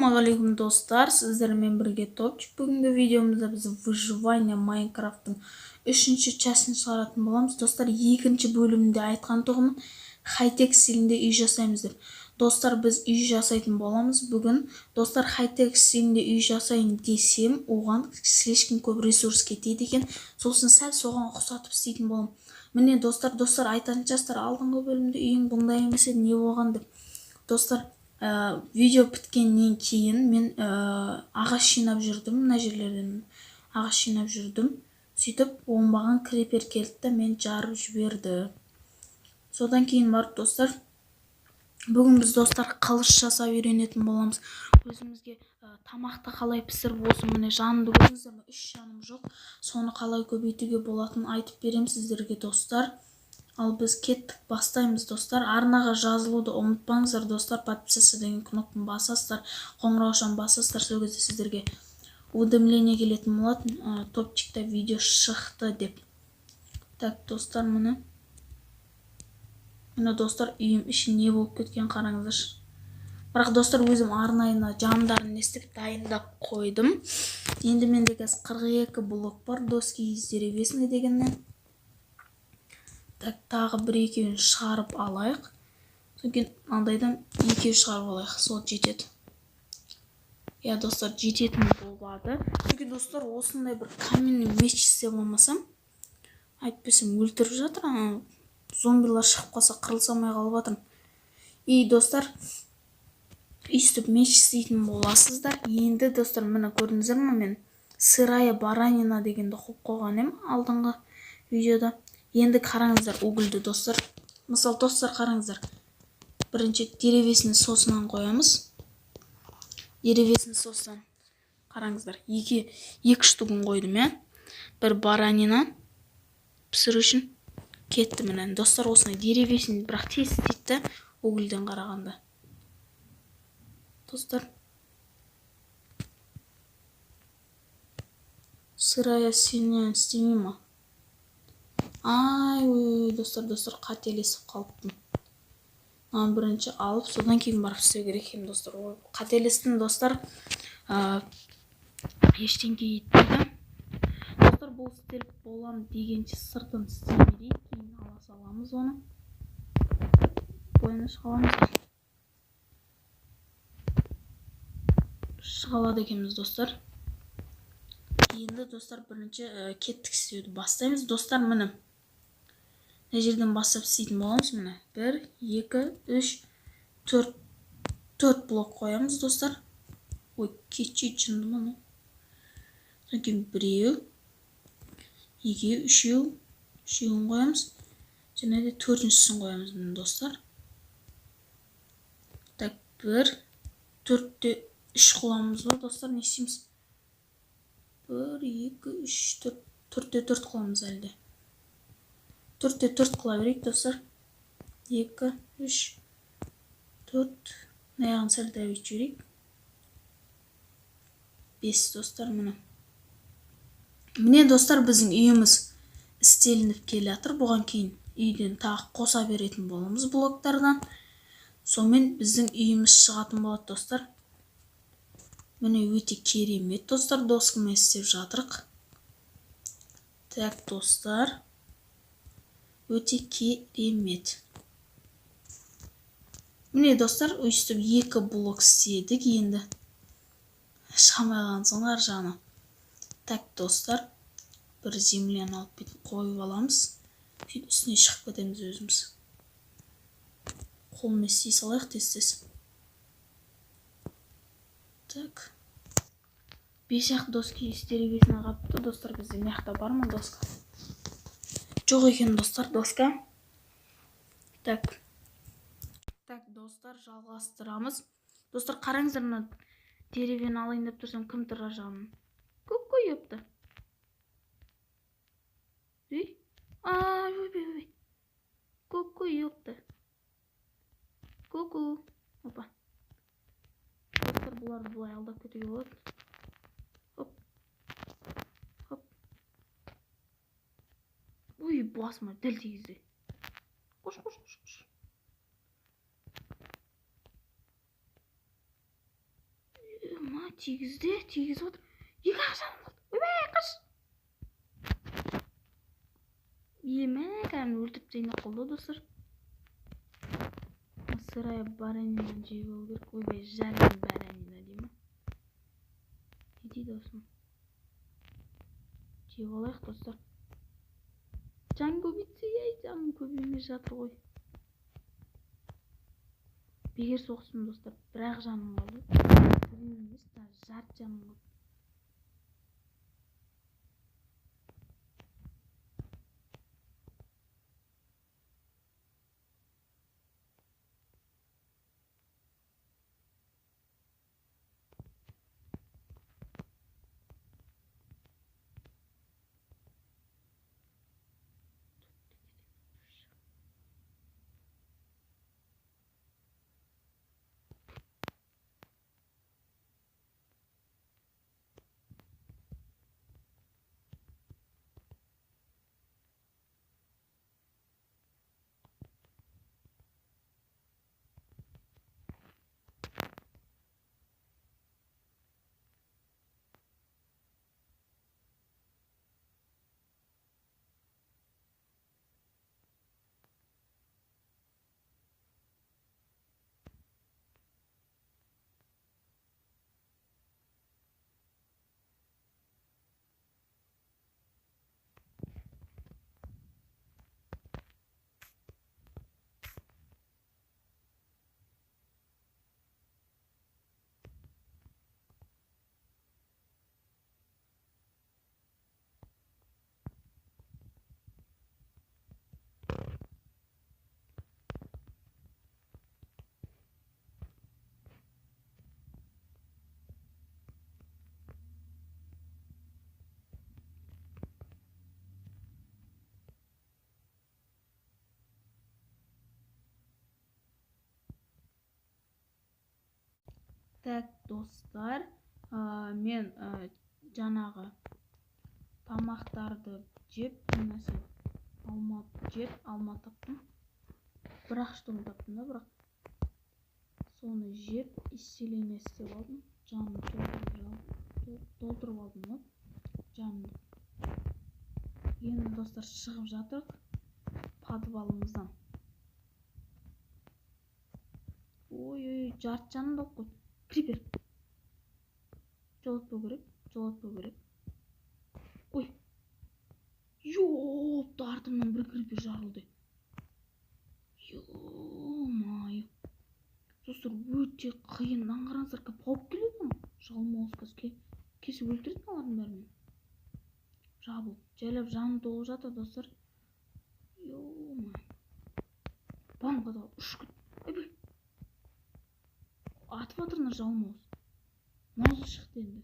Ассалаумағалейкум достар, сіздермен бірге топчик. Бүгінгі видеомызда біз выживание Майнкрафттың 3-ші частын шығаратын боламыз. Достар, 2-ші бөлімінде айтқан тұғым хай-тек стилінде үй жасаймыз деп. Достар, біз үй жасайтын боламыз бүгін. Достар, хай-тек стилінде үй жасайын десем, оған слишком көп ресурс кетеді екен. Сосын сәл соған ұқсатып істейтін болам. Міне достар, айтатын жастар, алдыңғы бөлімде үйің бұндай емес еді, не болған деп. Достар, видео біткеннен кейін мен ағаш жинап жүрдім, мына жерлерден ағаш жинап жүрдім. Сөйтіп оңбаған крипер келді, мен жарып жіберді. Содан кейін барып достар, бүгін біз достар қылыш жасап үйренетін боламыз. Өзімізге тамақты қалай пісіріп, осы міне жанымды көрдіңіздер ме? 3 жаным жоқ. Соны қалай көбейтуге болатынын айтып берем сіздерге достар. Ал біз кеттік, бастаймыз достар. Арнаға жазылуды ұмытпаңыздар достар. Подписаться деген кнопканы басасыздар, қоңыраушаны басасыздар, сол кезде сіздерге уведомление келетін болады, топчикта видео шықты деп. Так достар, міне достар, үйім іші не болып кеткен қараңыздаршы. Бірақ достар, өзім арнайына жамдарын естіп дайындап қойдым. Енді менде қазір 42 блок бар, доски из деревесный дегеннен. Так, тағы бір-екеуін шығарып алайық. Содан андайдан 2 шығарып алайық, сол жетеді. Я достар, жететін болады. Содан достар, осындай бір каменный меч істеп алмасам, айтпесем өлтіріп жатыр. Зомбилар шығып қалса қырылсамай қалып жатырмын. И достар, өйстіп меч істейтін боласыздар. Енді достар, міне көрдіңіздер ме, мен сырая баранина дегенді қойған ем алдыңғы видеода. Енді қараңыздар угілді достар. Мысал достар, қараңыздар. Бірінші деревесін сосынан қоямыз. Деревесін сосынан қараңыздар. 2 штугын қойдым, бір баранина пісіру үшін кетті міне. Достар, осындай деревесін бірақ тез істейді угілден қарағанда. Достар, сырая сильнее істемей ма? Ой, достар, қателесіп қалыппын. Бірінші алып, содан кейін барып істеу керек екен достар. Қателестім достар. Ештеңке етпейді. Достар, бұл істеліп болам дегенше сыртын істемейік, кейін ала саламыз оны. Бойына шығаламыз. Шығалады екенбіз достар. Енді достар, бірінші кеттік істеуді бастаймыз. Достар, міне мына жерден бастап істейтін боламыз. Міне 1, 2, 3, 4 блок қоямыз достар. Ой, кетші жынды мұны. Содан кейін 1, 2, 3-еуін қоямыз. Және де 4-шісін қоямыз міне достар. Так, 1, 4-те 3 қыламыз ба достар, не істейміз? 1, 2, 3, 4-те 4 қыламыз әлде. 4-те 4 қыла берейік достар. 2, 3, 4, наяғын сәл дәует жіберейік. 5 достар, міне. Міне достар, біздің үйіміз істелініп келе жатыр. Бұған кейін үйден тағы қоса беретін боламыз блоктардан. Сонымен біздің үйіміз шығатын болады достар. Міне өте керемет достар, доскамен істеп жатырық. Так достар, өте керемет. Міне достар, өйстіп 2 блок істедік, енді шамайған соң ар жағына. Так достар, бір земляны алып қойып аламыз. Үстіне шығып кетеміз өзіміз. Қолмен істей салайық тез-тез. Так. 5 доски деревесіне қапты достар, бізде мияқта бар ма доска? Жоқ екен достар, доска. Так достар, жалғастырамыз. Достар, қараңыздар, мына деревені алайын деп тұрсам, кім тұр ар жағынан? Ку-ку өпті. Ой. Ку-ку өпті. Ку-ку. Опа. Достар, бұларды бұлай алдап кетуге болады. Хоп. Ой, басыма дәл тигізді. Қош. тигізіп отыр. Екі-ақ жаным қалды. Ойбай, қаш. Еме, кәдімгі өлтіріп тастайын деп қалды достар. Сырая баранинаны жеп алу керек. Ойбай, жарым баранина деймін. Не дейді осыны? Жеп алайық достар. Жан көбейтсе, жаным көбеймей жатыр ғой. Бекер соғыспын достар. Бірақ жаным қалды. Біреу емес, жарты жаным қалды. Так, достар, мен жаңағы тамақтарды жеп, немесе алма таптым. Бірақ штуны таптым да, бірақ соны жеп, исцеление істеп алдым. Жанымды толтырып алдым ғой, жанымды. Енді достар, шығып жатырық подвалымыздан. Ой, жарты жаным да қой. Крипер. Жолатпау керек. Ой. Ёпты, артымнан бір крипер жарылды. Ё-майо. Достар, өте қиын. Аңғараңыздар, қауіп келеді ма? Жалмауыз кесіп өлтіреді алардың бәрін. Жабыл. Жайлап жаным толып жатыр, достар. Ё-майо. Бамға да ұшқыт. Ойбай. Атып атырына жалмауыз. Маузы шықты енді.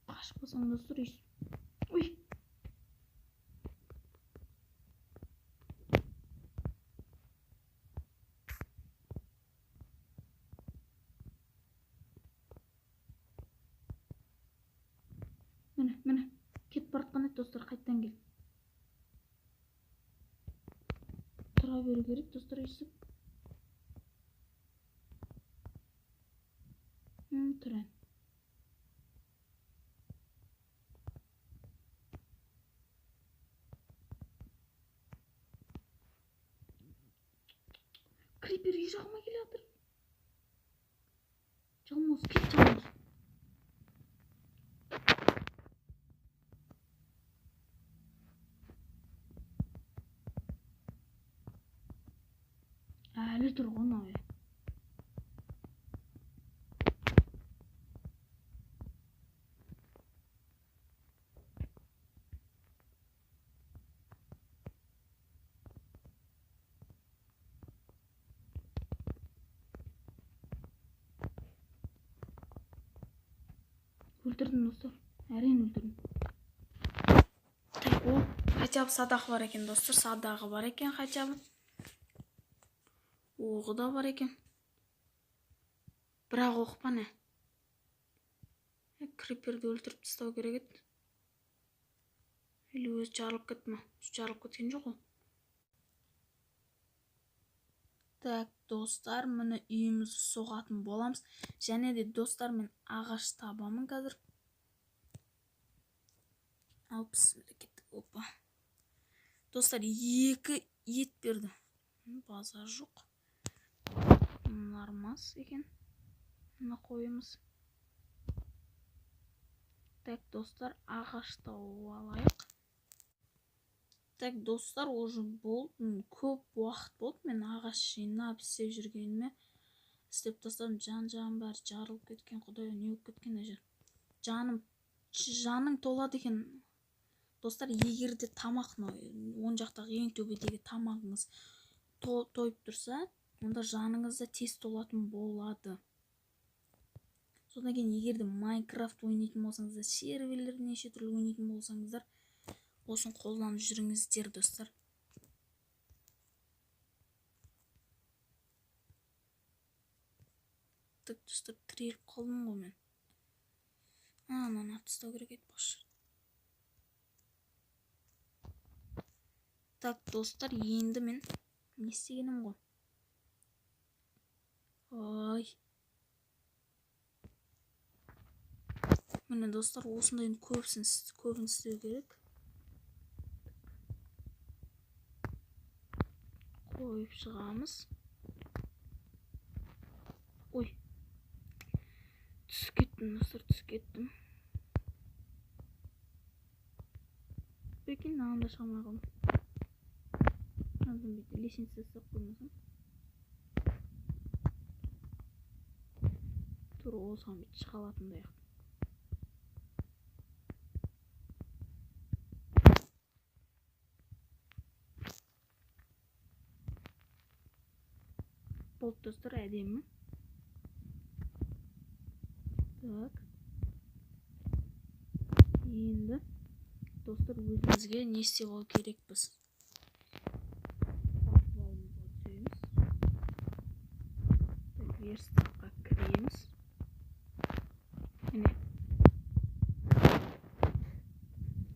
Қашып қалсаң достар, ой. Міне, кетіп баратқан еді достар, қайттан кел. Тұра беру керек достар, өйстіп. Тұрайын. Крипер жағыма келе жатыр. Жалмауыз, кет жалмауыз. Әлі тұр ғой мынау. Өлтірдім достар, әрең өлтірдім. О, хотя бы садағы бар екен достар, садағы бар екен хотя бы. Оғы да бар екен. Бірақ оқпа не? Криперді өлтіріп тастау керек еді. Или өзі жарылып кетті ма? Жарылып кеткен жоқ ол. Так, достар, міне үйімізді соғатын боламыз. Және де достар, мен ағаш табамын қазір. Алпыс мемлекет. Опа. Достар, 2 ет берді. Базар жоқ. Нормас екен. Мына қойымыз. Так, достар, ағаш тауып алайық. Так, достар, уже болды. Көп уақыт болды. Мен ағаш жинап істеп жүргеніме. Істеп тастадым, жан-жағым бәрі жарылып кеткен. Құдай, не болып кеткен әжер. Жаның толады екен. Достар, егер де тамақ, оң жақтағы ең төбедегі тамағыңыз тойып тұрса, онда жаныңызда тез толатын болады. Содан кейін егер де Майнкрафт ойнайтын болсаңыздар, серверлер неше түрлі ойнайтын болсаңыздар, осын қолданып жүріңіздер, достар. Так, достар, тіреліп қалдым ғой мен. Мына тастау керек еді башы. Так, достар, енді мен не істегенім ғой? Ой. Міне, достар, осындайын көбін істеу керек. Қойып шығамыз. Ой. Түсіп кеттім, достар, түсіп кеттім. Прикинь, мынада шығамай қалдым. Мынадан бүйте лестница істеп қоймасам. Тура осыған бүйте шыға алатындай ақ. Болды, достар, әдемі. Так. Енді достар, өзімізге не істеп алу керекпіз? Подвалымызға түсеміз. Так, верстаққа кіреміз. Міне.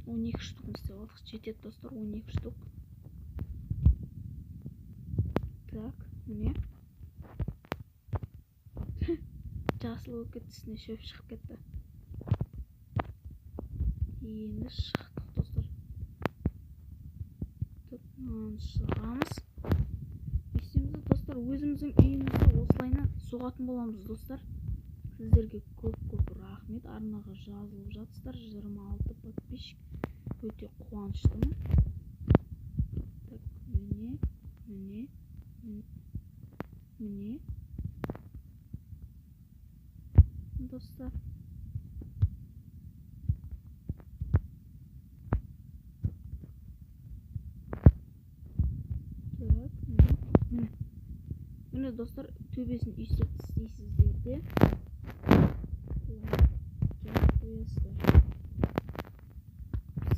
12 штук істеп алдық. Жетеді, достар, 12 штук. Так, міне. Жасыл болып кетті, үстіне шөп шығып кетті. Енді шықтық, достар. Так, шығамыз. Есімізді, достар, өзіміздің үйімізді осылайна соғатын боламыз, достар. Сіздерге көп рахмет. Арнаға жазылып жатсыздар. 26 подписчик. Өте қуаныштымын. Так, міне. Достар. Так, міне, достар, төбесін үйсіп істейсіздер де. Жауап қоясыздар.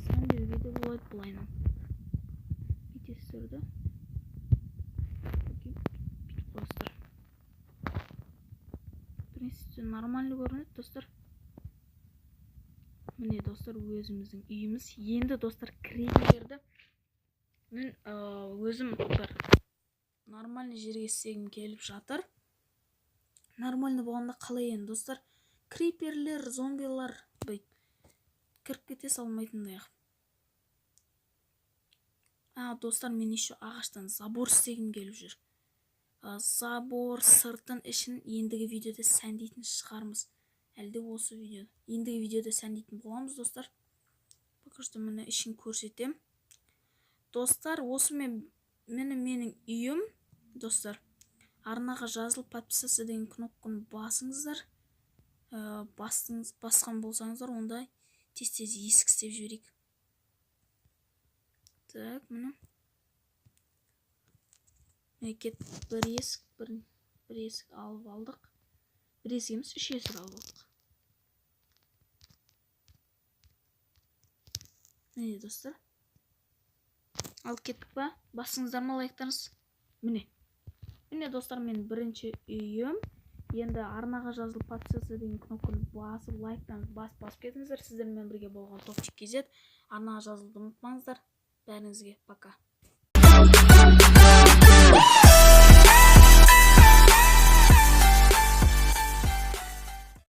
Сәндерге де болады бұлайнан. Бүйтесіздер. Бүйтіп қойсыздар. Принципте нормальный көрінеді, достар. Міне, достар, өзіміздің үйіміз. Енді, достар, кіреберді. Мен өзім бір нормальный жерге істегім келіп жатыр. Нормальный болғанда қалай енді, достар? Криперлер, зомбилар кіріп кете салмайтындай ақ. Достар, мен еще ағаштан забор істегім келіп жүр. Забор, сыртын, ішін ендігі видеода сәндейтін шығармыз. Әлде осы видеода. Ендігі видеода сәндейтін боламыз, достар. Покажды мені ішін көрсетем. Достар, осы менің үйім, достар. Арнаға жазылып подписаться деген кнопканы басыңыздар. Басқан болсаңыздар, онда тез-тез есік істеп жіберейік. Так, міне. Мекет бір есік алып алдық. Бір есік емес, 3 есік алып алдық. Міне, достар. Алып кеттік па? Басыңыздар ма лайктарыңыз? Міне, достар, мен бірінші үйім. енді арнаға жазылып подписаться деген кнопканы басып лайктан басып кетіңіздер. Сіздермен бірге болған Топчик KZ. Арнаға жазылуды ұмытпаңыздар. Бәріңізге пока.